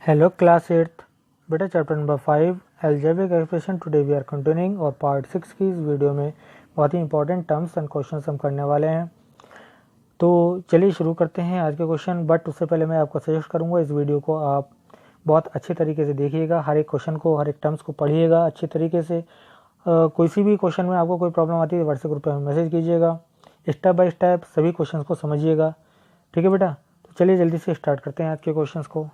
Hello class eighth बेटा chapter number 5 algebraic expression. Today we are continuing our part 6 की इस video में बहुत ही इंपॉर्टेंट टर्म्स एंड क्वेश्चंस हम करने वाले हैं। तो चलिए शुरू करते हैं आज के क्वेश्चन। बट उससे पहले मैं आपको सजेस्ट करूंगा इस वीडियो को आप बहुत अच्छे तरीके से देखिएगा, हर एक क्वेश्चन को, हर एक टर्म्स को पढ़िएगा अच्छे तरीके से। कोई सी भी क्वेश्चन में आपको कोई प्रॉब्लम आती है व्हाट्सएप ग्रुप पर मैसेज कीजिएगा, स्टेप बाय स्टेप सभी क्वेश्चन को समझिएगा। ठीक है बेटा, तो चलिए जल्दी से स्टार्ट करते हैं आज के क्वेश्चन को।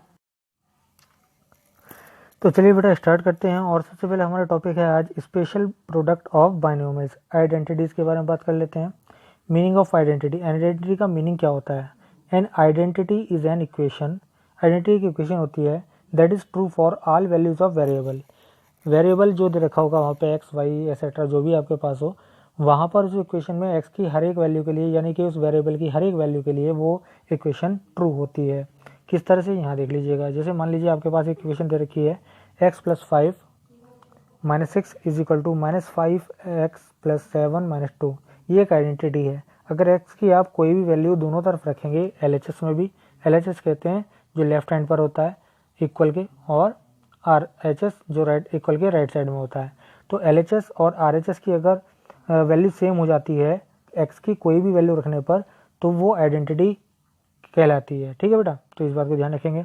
तो चलिए बेटा स्टार्ट करते हैं। और सबसे पहले हमारा टॉपिक है आज special product of binomials, identities के बारे में बात कर लेते हैं। मीनिंग ऑफ आइडेंटिटी, आइडेंटिटी का मीनिंग क्या होता है? An identity is an equation, identity की इक्वेशन होती है that is true for all values of variable. Variable जो दे रखा होगा वहाँ पे एक्स वाई एक्सेट्रा जो भी आपके पास हो, वहाँ पर उस इक्वेशन में एक्स की हर एक वैल्यू के लिए, यानी कि उस वेरिएबल की हर एक वैल्यू के लिए वो इक्वेशन ट्रू होती है। किस तरह से, यहाँ देख लीजिएगा। जैसे मान लीजिए आपके पास एक इक्वेशन दे रखी है x plus 5 minus 6 is equal to minus 5x plus 7 minus 2। ये एक आइडेंटिटी है। अगर x की आप कोई भी वैल्यू दोनों तरफ रखेंगे, LHS में भी, LHS कहते हैं जो लेफ्ट हैंड पर होता है इक्वल के, और RHS जो राइट इक्वल के राइट साइड में होता है। तो LHS और RHS की अगर वैल्यू सेम हो जाती है x की कोई भी वैल्यू रखने पर, तो वो आइडेंटिटी कहलाती है। ठीक है बेटा, तो इस बात को ध्यान रखेंगे।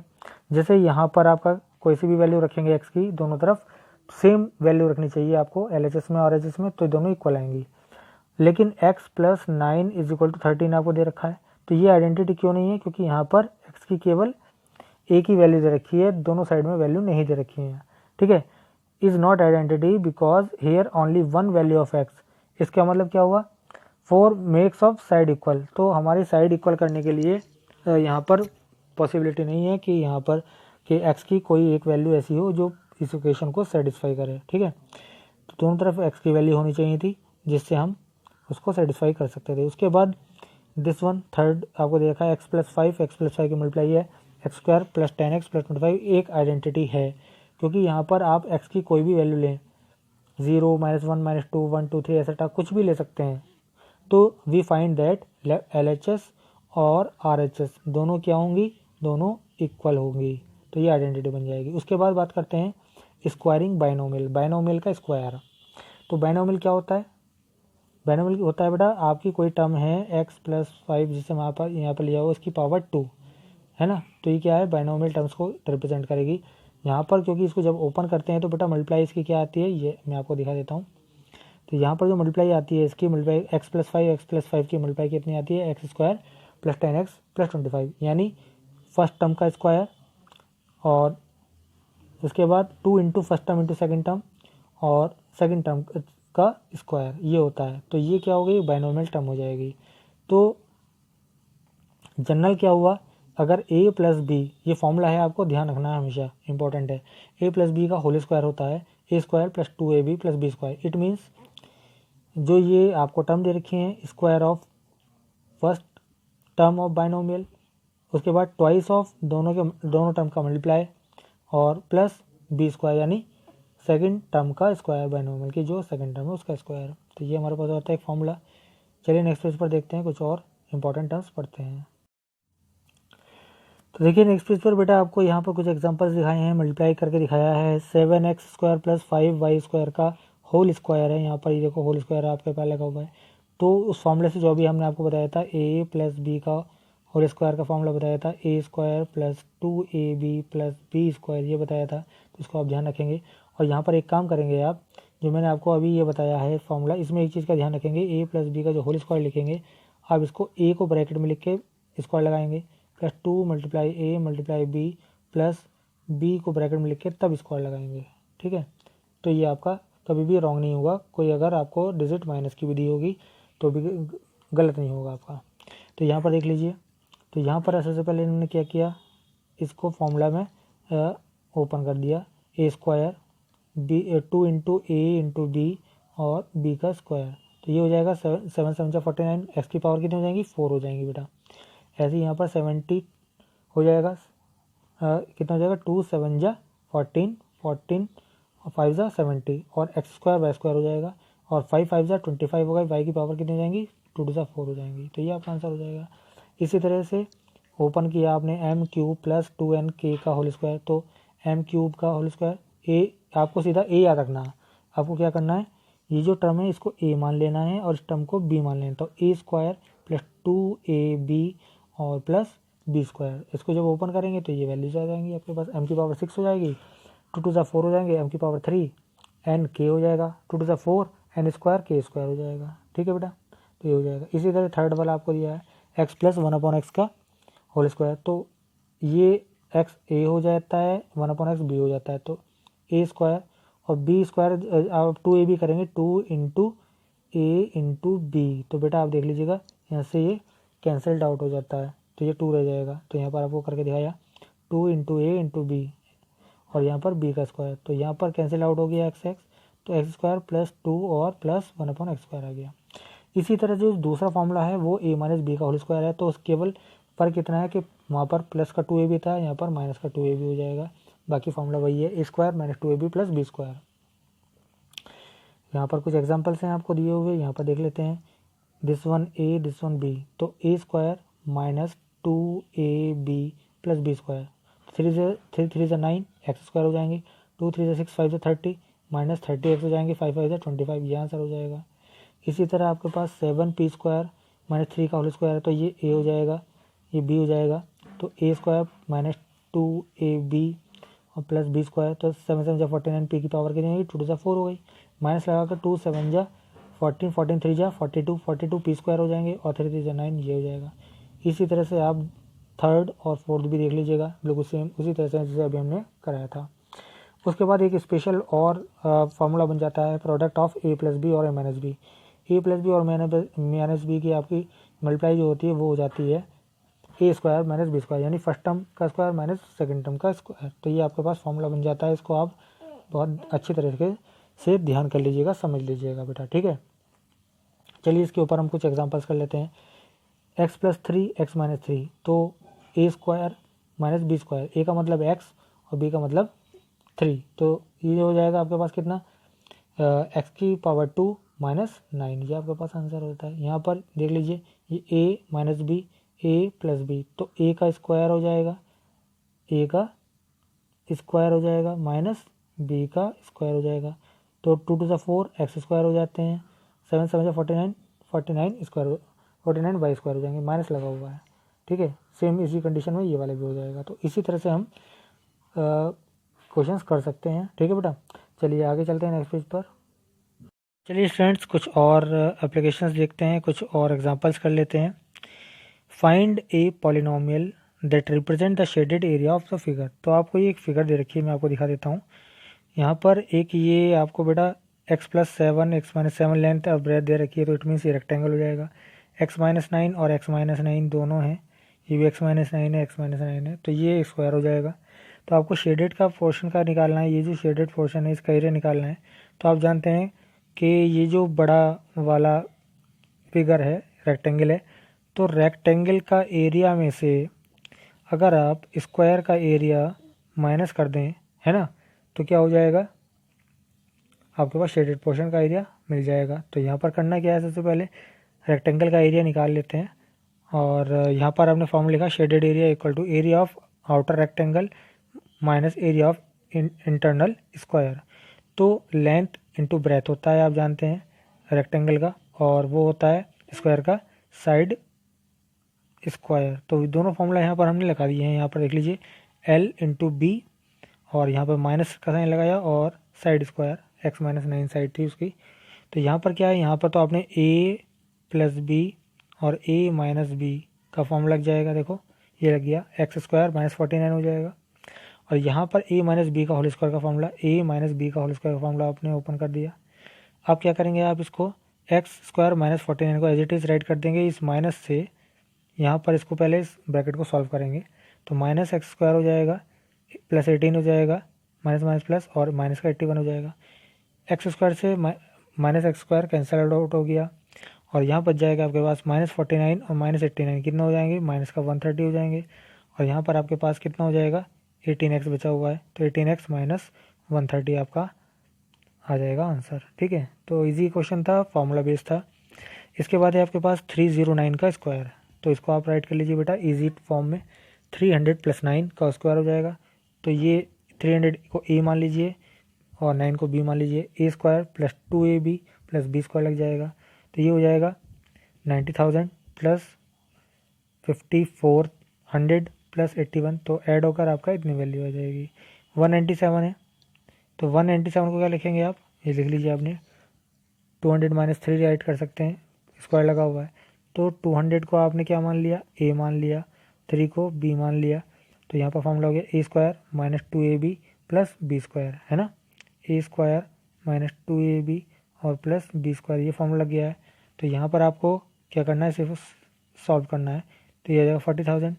जैसे यहाँ पर आपका कोई सी भी वैल्यू रखेंगे x की, दोनों तरफ सेम वैल्यू रखनी चाहिए आपको LHS में और RHS में, तो दोनों इक्वल आएंगी। लेकिन x plus 9 is equal to 13 आपको दे रखा है, तो ये आइडेंटिटी क्यों नहीं है? क्योंकि यहाँ पर x की केवल एक ही वैल्यू दे रखी है, दोनों साइड में वैल्यू नहीं दे रखी है। ठीक है, is not identity because here only one value of x। इसका मतलब क्या हुआ? 4 मेक्स ऑफ साइड इक्वल। तो हमारी साइड इक्वल करने के लिए यहाँ पर पॉसिबिलिटी नहीं है कि यहाँ पर कि x की कोई एक वैल्यू ऐसी हो जो इस इक्वेशन को सेटिस्फाई करे। ठीक है, तो दोनों तरफ x की वैल्यू होनी चाहिए थी जिससे हम उसको सेटिस्फाई कर सकते थे। उसके बाद दिस वन थर्ड आपको देखा है x प्लस 5 की मल्टीप्लाई है x square plus 10x plus 25, एक आइडेंटिटी है। क्योंकि यहाँ पर आप x की कोई भी वैल्यू लें, 0 -1 -2 1 2 3 ऐसा कुछ भी ले सकते हैं, तो वी फाइंड दैट LHS और RHS दोनों क्या होंगी? दोनों इक्वल होंगी, तो ये आइडेंटिटी बन जाएगी। उसके बाद बात करते हैं स्क्वायरिंग बाइनोमियल, बाइनोमियल का स्क्वायर। तो बाइनोमियल क्या होता है? बाइनोमियल होता है बेटा आपकी कोई टर्म है x प्लस 5 जिसे यहाँ पर लिया हो, इसकी पावर 2 है ना, तो ये क्या है? बाइनोमियल टर्म्स को रिप्रेजेंट करेगी यहाँ पर। क्योंकि इसको जब ओपन करते हैं तो बेटा मल्टीप्लाई इसकी क्या आती है, ये मैं आपको दिखा देता हूँ। तो यहाँ पर जो मल्टीप्लाई आती है इसकी, मल्टीप्लाई x प्लस 5 की मल्टीप्लाई कितनी आती है? X square plus 10x plus 25, यानी फर्स्ट टर्म का स्क्वायर, और उसके बाद 2 into first term into second term, और सेकेंड टर्म का स्क्वायर, ये होता है। तो ये क्या हो गई? बाइनोमियल टर्म हो जाएगी। तो जनरल क्या हुआ? अगर a प्लस बी, ये फॉर्मूला है आपको ध्यान रखना है, हमेशा इंपॉर्टेंट है। a प्लस बी का होल स्क्वायर होता है a square plus 2ab plus B square. It means जो ये आपको टर्म दे रखी है, square of first term of binomial, उसके बाद ट्वाइस ऑफ दोनों टर्म का मल्टीप्लाई, और प्लस बी स्क्वायर यानी सेकंड टर्म का स्क्वायर, बाइनोमियल की जो सेकंड टर्म है उसका स्क्वायर। तो ये हमारे पास होता है एक फॉर्मूला। चलिए नेक्स्ट पेज पर देखते हैं, कुछ और इंपॉर्टेंट टर्म्स पढ़ते हैं। तो देखिए नेक्स्ट पेज पर बेटा आपको यहाँ पर कुछ एग्जांपल्स दिखाए हैं, मल्टीप्लाई करके दिखाया है। 7x square plus 5y square का होल स्क्वायर है। यहाँ पर ये देखो होल स्क्वायर आपके पास लगा हुआ है। तो उस फॉर्मूले से जो भी हमने आपको बताया था a प्लस बी का होल स्क्वायर का फॉर्मूला बताया था, a square plus 2ab plus B square, ये बताया था। तो इसको आप ध्यान रखेंगे। और यहाँ पर एक काम करेंगे आप, जो मैंने आपको अभी ये बताया है फॉर्मूला, इसमें एक चीज़ का ध्यान रखेंगे, a प्लस बी का जो होल स्क्वायर लिखेंगे, आप इसको a को ब्रैकेट में लिख के स्क्वायर लगाएंगे, plus 2 multiply a multiply b plus b को ब्रैकेट में लिख के तब स्क्वायर लगाएंगे। ठीक है, तो ये आपका कभी भी रॉन्ग नहीं होगा। कोई अगर आपको डिजिट माइनस की भी दी होगी तो भी गलत नहीं होगा आपका। तो यहाँ पर देख लीजिए, तो यहाँ पर सबसे पहले इन्होंने क्या किया, इसको फॉर्मूला में ओपन कर दिया, a square b 2 into a into b और बी का स्क्वायर। तो ये हो जाएगा 7 7 जा 49, एक्स की पावर कितनी हो जाएंगी? 4 हो जाएंगी बेटा। ऐसे ही यहाँ पर 70 हो जाएगा, कितना हो जाएगा? 2 7 जा 14 14 और 5 जा 70, और एक्स स्क्वायर वाई स्क्वायर हो जाएगा, और 5 5 जा 25 होगा, वाई की पावर कितनी हो जाएंगी? 2 2 जा 4 हो जाएंगी। तो ये आपका आंसर हो जाएगा। इसी तरह से ओपन किया आपने m³ प्लस 2nk का होल स्क्वायर, तो एम क्यूब का होल स्क्वायर। ए आपको सीधा ए याद रखना है, आपको क्या करना है, ये जो टर्म है इसको ए मान लेना है और इस टर्म को बी मान लेना है। तो ए स्क्वायर प्लस 2ab और प्लस बी स्क्वायर, इसको जब ओपन करेंगे तो ये वैल्यूज आ जाएंगी आपके पास। एम की पावर 6 हो जाएगी, 2 टू ज़ा 4 हो जाएंगे, एम की पावर 3 एन के हो जाएगा, 2 टू ज़ा 4 एन स्क्वायर के स्क्वायर हो जाएगा। ठीक है बेटा, तो ये हो जाएगा। इसी तरह थर्ड वाला आपको दिया है एक्स प्लस 1/x का होल स्क्वायर। तो ये एक्स ए हो जाता है, 1/x बी हो जाता है, तो ए स्क्वायर और बी स्क्वायर आप 2ab करेंगे, 2 इंटू ए इंटू बी। तो बेटा आप देख लीजिएगा यहाँ से ये कैंसल्ड आउट हो जाता है, तो ये 2 रह जाएगा। तो यहाँ पर आपको करके दिखाया 2 इंटू ए इंटू बी और यहाँ पर बी का स्क्वायर, तो यहाँ पर कैंसिल आउट हो गया एक्स एक्स, तो एक्स स्क्वायर प्लस 2 और प्लस 1/x स्क्वायर आ गया। इसी तरह जो दूसरा फॉर्मूला है वो ए माइनस बी का होल स्क्वायर है, तो उस केवल फर्क इतना है कि वहाँ पर प्लस का 2ab था, यहाँ पर माइनस का 2ab हो जाएगा। बाकी फॉर्मूला वही है, A square minus 2ab plus B square. यहाँ पर कुछ एग्जांपल्स हैं आपको दिए हुए, यहाँ पर देख लेते हैं। This one A this one B, तो A square minus 2ab plus B square, 3 × 9 X square हो जाएंगे, 2 3 6 5 30 माइनस 30x हो जाएंगे, 5 5 25, ये आंसर हो जाएगा। इसी तरह आपके पास 7p स्क्वायर माइनस 3 का होल स्क्वायर है, तो ये ए हो जाएगा, ये बी हो जाएगा, तो ए स्क्वायर माइनस 2ab और प्लस बी स्क्वायर, तो 7 7 49, पी की पावर कितनी होगी, 2 टू 4 हो गई, माइनस लगाकर 2 7 14 14 3 42 42 पी स्क्वायर हो जाएंगे और 3 3 9, ये हो जाएगा। इसी तरह से आप थर्ड और फोर्थ भी देख लीजिएगा, बिल्कुल सेम उसी तरह से जैसे अभी हमने कराया था। उसके बाद एक स्पेशल और फार्मूला बन जाता है product of a plus b और a minus b. A plus b और माइनस बी की आपकी मल्टीप्लाई जो होती है वो हो जाती है A square minus B square, यानी फर्स्ट टर्म का स्क्वायर माइनस सेकंड टर्म का स्क्वायर। तो ये आपके पास फार्मूला बन जाता है, इसको आप बहुत अच्छी तरीके से ध्यान कर लीजिएगा, समझ लीजिएगा बेटा। ठीक है, चलिए इसके ऊपर हम कुछ एग्जांपल्स कर लेते हैं। एक्स प्लस 3 एक्स माइनस 3, तो A square minus B square, ए का मतलब एक्स और बी का मतलब 3, तो ये हो जाएगा आपके पास कितना, एक्स की पावर 2 माइनस 9, ये आपके पास आंसर होता है। यहाँ पर देख लीजिए ये ए minus b, a plus B, तो ए का स्क्वायर हो जाएगा, ए का स्क्वायर हो जाएगा माइनस बी का स्क्वायर हो जाएगा, तो 2 टू 4 एक्स स्क्वायर हो जाते हैं, 7 7 49 49 स्क्वायर 49 वाई स्क्वायर हो जाएंगे, माइनस लगा हुआ है। ठीक है, सेम इसी कंडीशन में ये वाला भी हो जाएगा। तो इसी तरह से हम क्वेश्चंस कर सकते हैं। ठीक है बेटा, चलिए आगे चलते हैं नेक्स्ट पेज पर। चलिए फ्रेंड्स कुछ और एप्लीकेशंस देखते हैं, कुछ और एग्जांपल्स कर लेते हैं। Find a polynomial that represent the shaded area of the figure. तो आपको ये एक फिगर दे रखी है, मैं आपको दिखा देता हूँ। यहाँ पर एक ये आपको बेटा x plus 7 x minus 7 length और ब्रेथ दे रखी है, तो इट मीन्स ये रेक्टेंगल हो जाएगा। x माइनस 9 और x माइनस 9 दोनों हैं, ये भी x माइनस 9 है, x माइनस 9 है, तो ये स्क्वायर हो जाएगा। तो आपको शेडेड का पोर्शन का निकालना है, ये जो शेडेड पोर्शन है इसका एरिया निकालना है। तो आप जानते हैं कि ये जो बड़ा वाला फिगर है रेक्टेंगल है, तो रेक्टेंगल का एरिया में से अगर आप स्क्वायर का एरिया माइनस कर दें, है ना, तो क्या हो जाएगा, आपके पास शेडेड पोर्शन का एरिया मिल जाएगा। तो यहाँ पर करना क्या है, सबसे पहले रेक्टेंगल का एरिया निकाल लेते हैं, और यहाँ पर आपने फॉर्मूला लिखा shaded area equal to area of outer rectangle minus area of internal square. तो लेंथ इंटू ब्रेथ होता है, आप जानते हैं रेक्टेंगल का, और वो होता है स्क्वायर का साइड स्क्वायर। तो दोनों फॉर्मूला यहाँ पर हमने लगा दिए हैं। यहाँ पर देख लीजिए एल इंटू बी, और यहाँ पर माइनस का साइन लगाया, और side square x minus 9 side थी उसकी। तो यहाँ पर क्या है, यहाँ पर तो आपने ए प्लस बी और ए माइनस बी का फॉर्म लग जाएगा, देखो ये लग गया, एक्स स्क्वायर माइनस 49 हो जाएगा। और यहाँ पर ए माइनस बी का होल स्क्वायर का फॉर्मूला, ए माइनस बी का होल स्क्वायर का फॉर्मूला आपने ओपन कर दिया। अब क्या करेंगे, आप इसको एक्स स्क्वायर माइनस 49 को एज इट इज़ राइट कर देंगे, इस माइनस से यहाँ पर इसको पहले इस ब्रैकेट को सॉल्व करेंगे, तो माइनस एक्स स्क्वायर हो जाएगा प्लस 18 हो जाएगा, माइनस माइनस प्लस, और माइनस का 81 हो जाएगा। एक्स स्क्वायर से minus x square cancel out हो गया, और यहाँ बच जाएगा आपके पास माइनस 49 और माइनस 89 कितना हो जाएंगे, माइनस का 130 हो जाएंगे, और यहाँ पर आपके पास कितना हो जाएगा, 18x बचा हुआ है, तो 18x माइनस 130 आपका आ जाएगा आंसर। ठीक है, तो इजी क्वेश्चन था, फॉर्मूला बेस्ड था। इसके बाद है आपके पास 309 का स्क्वायर, तो इसको आप राइट कर लीजिए बेटा इजी फॉर्म में, 300 प्लस 9 का स्क्वायर हो जाएगा। तो ये 300 को ए मान लीजिए और 9 को बी मान लीजिए, A square plus 2ab plus B square लग जाएगा। तो ये हो जाएगा 90,000 प्लस 5400 प्लस 81, तो ऐड होकर आपका इतनी वैल्यू आ जाएगी 197 है। तो 197 को क्या लिखेंगे आप, ये लिख लीजिए आपने 200 माइनस 3 राइट कर सकते हैं, स्क्वायर लगा हुआ है। तो 200 को आपने क्या मान लिया, ए मान लिया, 3 को बी मान लिया। तो यहाँ पर फॉर्मूला हो गया A square minus 2ab plus B square, है ना, ए स्क्वायर माइनस 2ab और प्लस बी स्क्वायर, ये फॉर्मूला लग गया है। तो यहाँ पर आपको क्या करना है, सिर्फ सॉल्व करना है। तो ये आ जाएगा 40,000,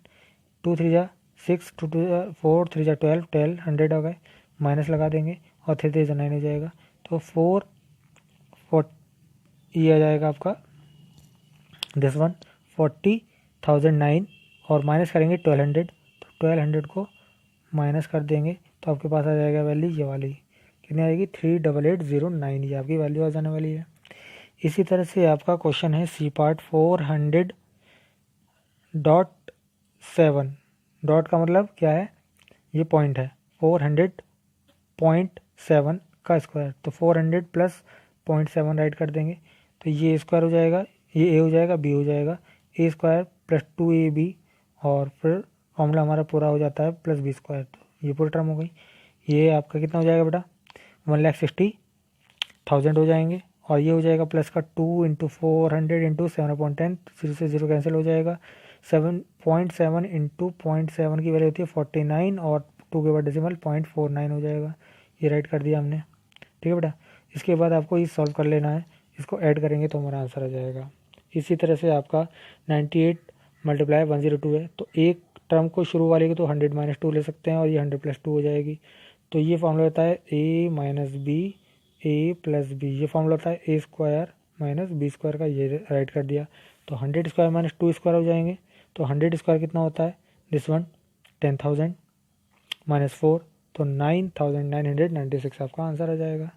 2 3 जा 6, 2 2 जा 4, 3 जा 12, 100 हो गए, माइनस लगा देंगे और 3 3 जा 9 हो जाएगा। तो 4 ये आ जाएगा आपका दिस वन 40,009 और माइनस करेंगे 1200, तो 1200 को माइनस कर देंगे तो आपके पास आ जाएगा वैल्यू ये वाली, कितनी आएगी 38809, ये आपकी वैल्यू आ जाने वाली है। इसी तरह से आपका क्वेश्चन है सी पार्ट 400.7, डॉट का मतलब क्या है, ये पॉइंट है, 400.7 का स्क्वायर, तो 400 प्लस 0.7 राइट कर देंगे। तो ये स्क्वायर हो जाएगा, ये ए हो जाएगा, बी हो जाएगा, ए स्क्वायर प्लस 2ab और फिर फॉर्मूला हमारा पूरा हो जाता है प्लस बी स्क्वायर, तो ये पूरी टर्म हो गई। ये आपका कितना हो जाएगा बेटा, 1,60,000 हो जाएंगे। और ये हो जाएगा प्लस का 2 इंटू 400 इंटू 7/10, 0 से 0 कैंसिल हो जाएगा। 7.7 इंटू 0.7 की वैल्यू होती है 49 और 2 के बाद डेसिमल 0.49 हो जाएगा, ये राइट कर दिया हमने, ठीक है बेटा। इसके बाद आपको ये सॉल्व कर लेना है, इसको ऐड करेंगे तो हमारा आंसर आ जाएगा। इसी तरह से आपका 98 मल्टीप्लाई 102 है, तो एक टर्म को शुरू वाले को तो 100 माइनस 2 ले सकते हैं और ये 100 प्लस 2 हो जाएगी। तो ये फॉर्मूला होता है ए minus b a plus b, ये फॉर्मूला होता है A square minus B square का, ये राइट कर दिया। तो 100 स्क्वायर माइनस 2 स्क्वायर हो जाएंगे, तो 100 स्क्वायर कितना होता है, दिस वन 10,000 माइनस 4, तो 9,996 आपका आंसर आ जाएगा।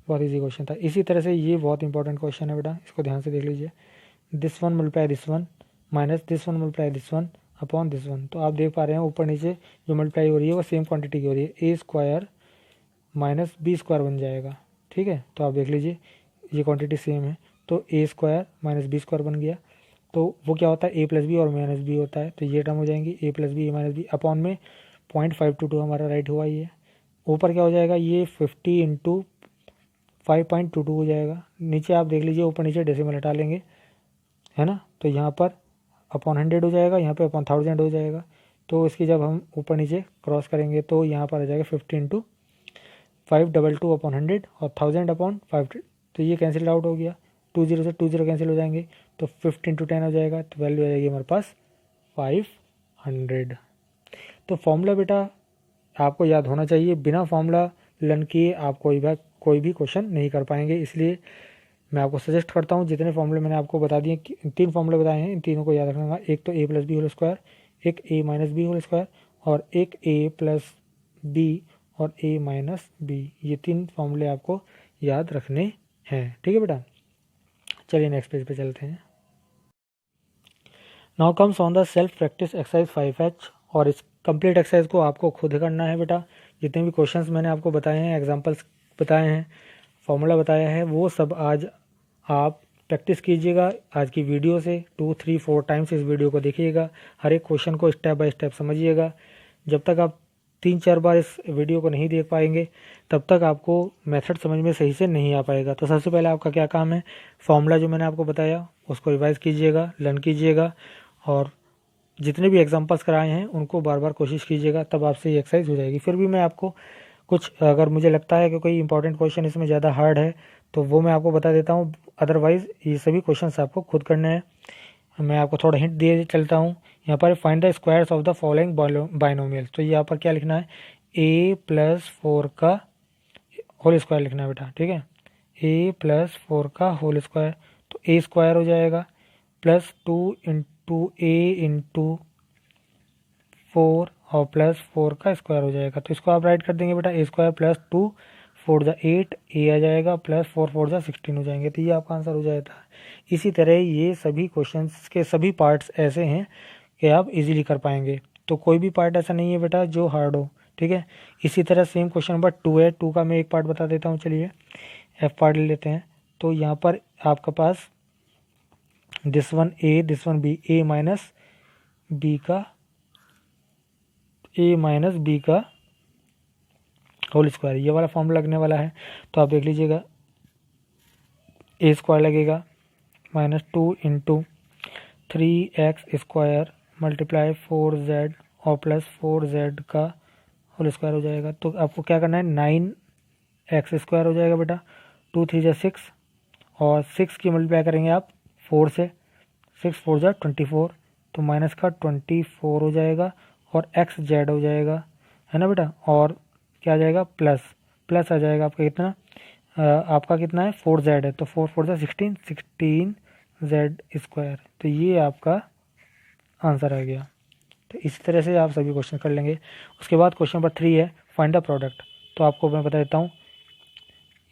बहुत इजी क्वेश्चन था। इसी तरह से ये बहुत इंपॉर्टेंट क्वेश्चन है बेटा, इसको ध्यान से देख लीजिए। This one multiply this one minus this one multiply this one upon this one, तो आप देख पा रहे हैं ऊपर नीचे जो मल्टीप्लाई हो रही है वो सेम क्वांटिटी की हो रही है, A square minus B square बन जाएगा, ठीक है। तो आप देख लीजिए ये क्वांटिटी सेम है, तो A square minus B square बन गया। तो वो क्या होता है, ए प्लस बी और माइनस बी होता है, तो ये टर्म हो जाएंगी ए plus B A minus B upon में 0.522 हमारा राइट हुआ ये। ऊपर क्या हो जाएगा, ये 50 इंटू 5.22 हो जाएगा। नीचे आप देख लीजिए ऊपर नीचे डेसिमल हटा लेंगे, है ना, तो यहाँ पर अपॉन 100 हो जाएगा, यहाँ पे अपॉन 1000 हो जाएगा। तो इसकी जब हम ऊपर नीचे क्रॉस करेंगे तो यहाँ पर आ जाएगा 50 इंटू 522 अपॉन 100 और 1000 अपॉन 5, तो ये कैंसिल आउट हो गया, 20 से 20 कैंसिल हो जाएंगे, तो 50 इंटू 10 हो जाएगा, तो वैल्यू आ जाएगी हमारे पास 500। तो फॉर्मूला बेटा आपको याद होना चाहिए, बिना फॉर्मूला लर्न किए आप कोई भी क्वेश्चन नहीं कर पाएंगे। इसलिए मैं आपको सजेस्ट करता हूँ, जितने फॉर्मूले मैंने आपको बता दिए, 3 फॉर्मूले बताए हैं, इन तीनों को याद रखना। एक तो ए प्लस बी होल स्क्वायर, एक ए माइनस बी होल स्क्वायर और एक ए प्लस बी और ए माइनस बी, ये 3 फॉर्मूले आपको याद रखने हैं, ठीक है बेटा। चलिए नेक्स्ट पेज पे चलते हैं। Now comes on the self practice exercise 5H, और इस कंप्लीट एक्सरसाइज को आपको खुद करना है बेटा। जितने भी क्वेश्चंस मैंने आपको बताए हैं, एग्जांपल्स बताए हैं, फॉर्मूला बताया है, वो सब आज आप प्रैक्टिस कीजिएगा। आज की वीडियो से 2 3 4 टाइम्स इस वीडियो को देखिएगा, हर एक क्वेश्चन को स्टेप बाय स्टेप समझिएगा। जब तक आप 3-4 बार इस वीडियो को नहीं देख पाएंगे तब तक आपको मेथड समझ में सही से नहीं आ पाएगा। तो सबसे पहले आपका क्या काम है, फॉर्मूला जो मैंने आपको बताया उसको रिवाइज कीजिएगा, लर्न कीजिएगा और जितने भी एग्जांपल्स कराए हैं उनको बार बार कोशिश कीजिएगा, तब आपसे ये एक्सरसाइज हो जाएगी। फिर भी मैं आपको कुछ, अगर मुझे लगता है कि कोई इंपॉर्टेंट क्वेश्चन इसमें ज़्यादा हार्ड है तो वो मैं आपको बता देता हूँ, अदरवाइज़ ये सभी क्वेश्चंस आपको खुद करने हैं। मैं आपको थोड़ा हिंट दिए चलता हूँ। यहाँ पर find the squares of the following binomial, तो यहाँ पर क्या लिखना है, a + 4 का होल स्क्वायर लिखना है बेटा, ठीक है, a + 4 का होल स्क्वायर, तो a स्क्वायर हो जाएगा प्लस 2 इंटू ए इंटू 4 और प्लस 4 का स्क्वायर हो जाएगा। तो इसको आप राइट कर देंगे बेटा, a स्क्वायर प्लस 2 4 जा 8 a आ जाएगा प्लस 4 4 जा 16 हो जाएंगे, तो ये आपका आंसर हो जाता है। इसी तरह ये सभी क्वेश्चंस के सभी पार्ट्स ऐसे हैं कि आप इजीली कर पाएंगे। तो कोई भी पार्ट ऐसा नहीं है बेटा जो हार्ड हो, ठीक है। इसी तरह सेम क्वेश्चन नंबर 2 है, 2 का मैं एक पार्ट बता देता हूँ। चलिए एफ पार्ट ले लेते हैं। तो यहाँ पर आपके पास this one A, this one B, A minus B का होल स्क्वायर, ये वाला फॉर्मूला लगने वाला है। तो आप देख लीजिएगा, ए स्क्वायर लगेगा -2 × 3x² मल्टीप्लाई 4z और प्लस 4z का होल स्क्वायर हो जाएगा। तो आपको क्या करना है, 9x² हो जाएगा बेटा, 2 3 6 और 6 की मल्टीप्लाई करेंगे आप 4 से, 6 4 24, तो माइनस का 24 हो जाएगा और xz हो जाएगा, है ना बेटा। और क्या आ जाएगा, प्लस आ जाएगा आपका कितना, आपका कितना है 4z है, तो 4 4 16z²। तो ये आपका आंसर आ गया। तो इस तरह से आप सभी क्वेश्चन कर लेंगे। उसके बाद क्वेश्चन नंबर 3 है फाइंड द प्रोडक्ट। तो आपको मैं बता देता हूँ,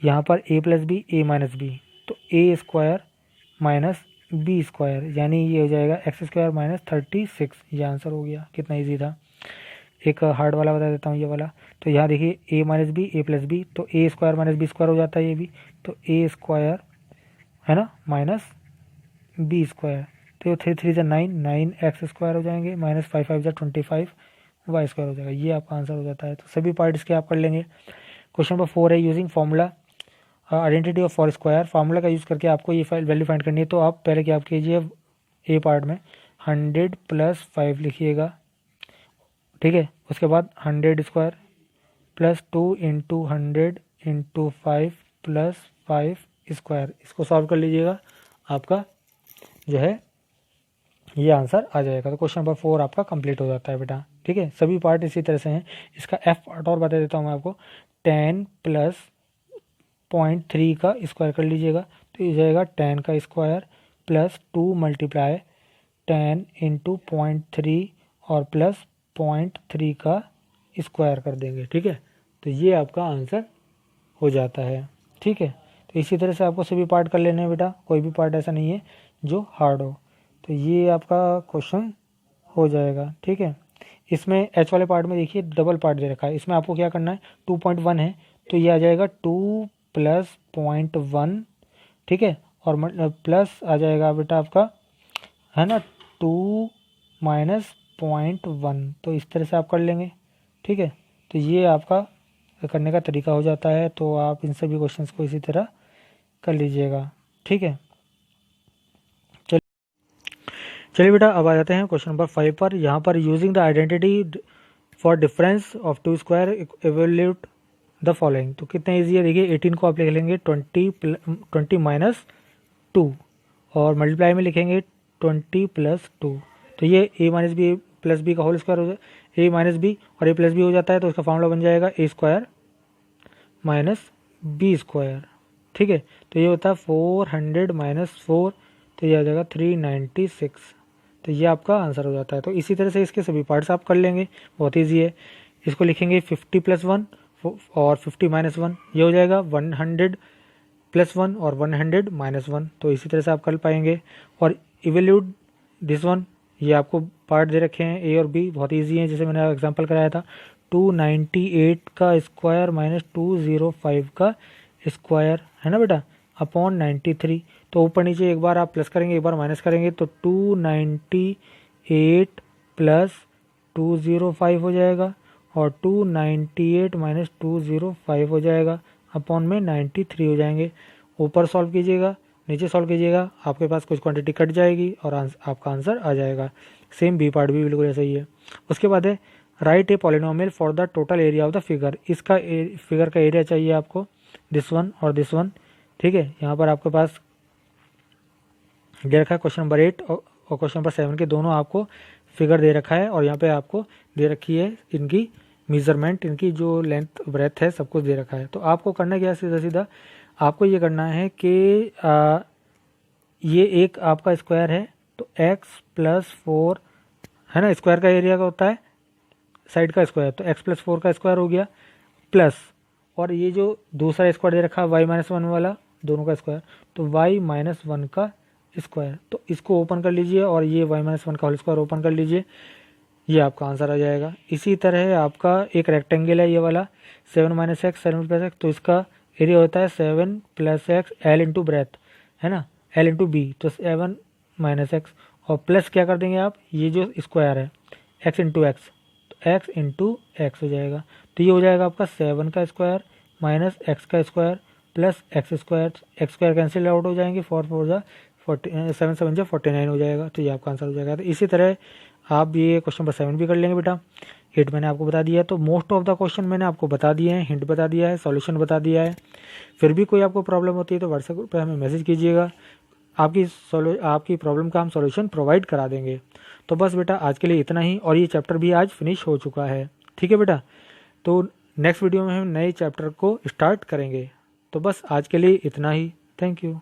यहाँ पर a + b, a - b, तो a² माइनस b², यानी ये हो जाएगा x² - 36। ये आंसर हो गया। कितना इजी था। एक हार्ड वाला बता देता हूँ, ये वाला। तो यहाँ देखिए a - b, a + b, तो a² - b² हो जाता है ये भी, तो a² है ना माइनस b², तो 3 3 9x² हो जाएंगे, माइनस 5 5 25 y² हो जाएगा। ये आपका आंसर हो जाता है। तो सभी पार्ट इसके आप कर लेंगे। क्वेश्चन नंबर 4 है using formula identity of 4 square. Formula का यूज़ करके आपको ये वैल्यू फाइंड करनी है। तो आप पहले क्या आप कीजिए, ए पार्ट में 100 + 5 लिखिएगा, ठीक है। उसके बाद 100² प्लस 2 × 100 × 5 + 5², इसको सॉल्व कर लीजिएगा, आपका जो है ये आंसर आ जाएगा। तो क्वेश्चन नंबर 4 आपका कंप्लीट हो जाता है बेटा, ठीक है। सभी पार्ट इसी तरह से हैं। इसका एफ पार्ट और बता देता हूँ मैं आपको, 10 + 0.3 का स्क्वायर कर लीजिएगा, तो ये जाएगा 10 का स्क्वायर प्लस 2 × 10 × 0.3 और प्लस 0.3 का स्क्वायर कर देंगे, ठीक है। तो ये आपका आंसर हो जाता है, ठीक है। तो इसी तरह से आपको सभी पार्ट कर लेने हैं बेटा, कोई भी पार्ट ऐसा नहीं है जो हार्ड हो। तो ये आपका क्वेश्चन हो जाएगा, ठीक है। इसमें एच वाले पार्ट में देखिए डबल पार्ट दे रखा है, इसमें आपको क्या करना है, 2.1 है तो ये आ जाएगा 2 + 0.1, ठीक है। और प्लस आ जाएगा बेटा आपका, है ना, 2 - 0.1। तो इस तरह से आप कर लेंगे, ठीक है। तो ये आपका करने का तरीका हो जाता है। तो आप इन सभी क्वेश्चंस को इसी तरह कर लीजिएगा, ठीक है। चलिए बेटा अब आ जाते हैं क्वेश्चन नंबर 5 पर। यहाँ पर using the identity for difference of 2 square evaluate the following. तो कितना ईजी है, देखिए 18 को आप लिख लेंगे 20 - 2 और मल्टीप्लाई में लिखेंगे 20 + 2। तो ये a - b + b का होल स्क्वायर हो जाए, a - b और a + b हो जाता है, तो इसका फॉर्मूला बन जाएगा a² - b², ठीक है। तो ये होता है 400 - 4, तो ये आ जाएगा 396। तो ये आपका आंसर हो जाता है। तो इसी तरह से इसके सभी पार्ट्स आप कर लेंगे, बहुत ईजी है। इसको लिखेंगे 50 + 1 और 50 - 1, ये हो जाएगा 100 + 1 और 100 - 1। तो इसी तरह से आप कर पाएंगे। और इवेल्यूट दिस वन, ये आपको पार्ट दे रखे हैं ए और बी, बहुत ईजी है, जैसे मैंने एग्जांपल कराया था। 298 का स्क्वायर माइनस 205 का स्क्वायर, है ना बेटा, अपॉन 93। तो ऊपर नीचे एक बार आप प्लस करेंगे, एक बार माइनस करेंगे, तो 298 + 205 हो जाएगा और 298 - 205 हो जाएगा, अपॉन में 93 हो जाएंगे। ऊपर सॉल्व कीजिएगा, नीचे सॉल्व कीजिएगा, आपके पास कुछ क्वांटिटी कट जाएगी और आपका आंसर आ जाएगा। सेम बी पार्ट भी बिल्कुल ऐसा ही है। उसके बाद है right a polynomial for the total area of the figure. इसका फिगर का एरिया चाहिए आपको, दिस वन और दिस वन, ठीक है। यहाँ पर आपके पास दे रखा है क्वेश्चन नंबर 8 और क्वेश्चन नंबर 7 के दोनों आपको फिगर दे रखा है, और यहाँ पे आपको दे रखी है इनकी मेजरमेंट, इनकी जो लेंथ ब्रेथ है सब कुछ दे रखा है। तो आपको करना क्या है, सीधा सीधा आपको ये करना है कि ये एक आपका स्क्वायर है, तो x + 4, है ना, स्क्वायर का एरिया का होता है साइड का स्क्वायर, तो x + 4 का स्क्वायर हो गया, प्लस और ये जो दूसरा स्क्वायर दे रखा है y - 1 वाला, दोनों का स्क्वायर, तो y - 1 का स्क्वायर। तो इसको ओपन कर लीजिए और ये y - 1 का होल स्क्वायर ओपन कर लीजिए, ये आपका आंसर आ जाएगा। इसी तरह आपका एक रेक्टेंगल है ये वाला 7 माइनस एक्स 7 प्लस एक्स, तो इसका एरिया होता है 7 plus x L into breadth, है ना, एल इंटू बी, तो 7 माइनस एक्स और प्लस क्या कर देंगे आप, ये जो स्क्वायर है एक्स इंटू एक्स, तो एक्स इंटू एक्स हो जाएगा। तो ये हो जाएगा आपका 7 का स्क्वायर माइनस एक्स का square plus x square cancel out हो जाएंगे, 4 4 जा 7 7 जा 49 हो जाएगा। तो ये आपका आंसर हो जाएगा। तो इसी तरह आप ये क्वेश्चन नंबर 7 भी कर लेंगे बेटा। 8 मैंने आपको बता दिया है। तो मोस्ट ऑफ द क्वेश्चन मैंने आपको बता दिए हैं, हिंट बता दिया है, सॉल्यूशन बता दिया है। फिर भी कोई आपको प्रॉब्लम होती है तो व्हाट्सएप पर हमें मैसेज कीजिएगा, आपकी प्रॉब्लम का हम सॉल्यूशन प्रोवाइड करा देंगे। तो बस बेटा आज के लिए इतना ही, और ये चैप्टर भी आज फिनिश हो चुका है। ठीक है बेटा, तो नेक्स्ट वीडियो में हम नए चैप्टर को स्टार्ट करेंगे। तो बस आज के लिए इतना ही। Thank you.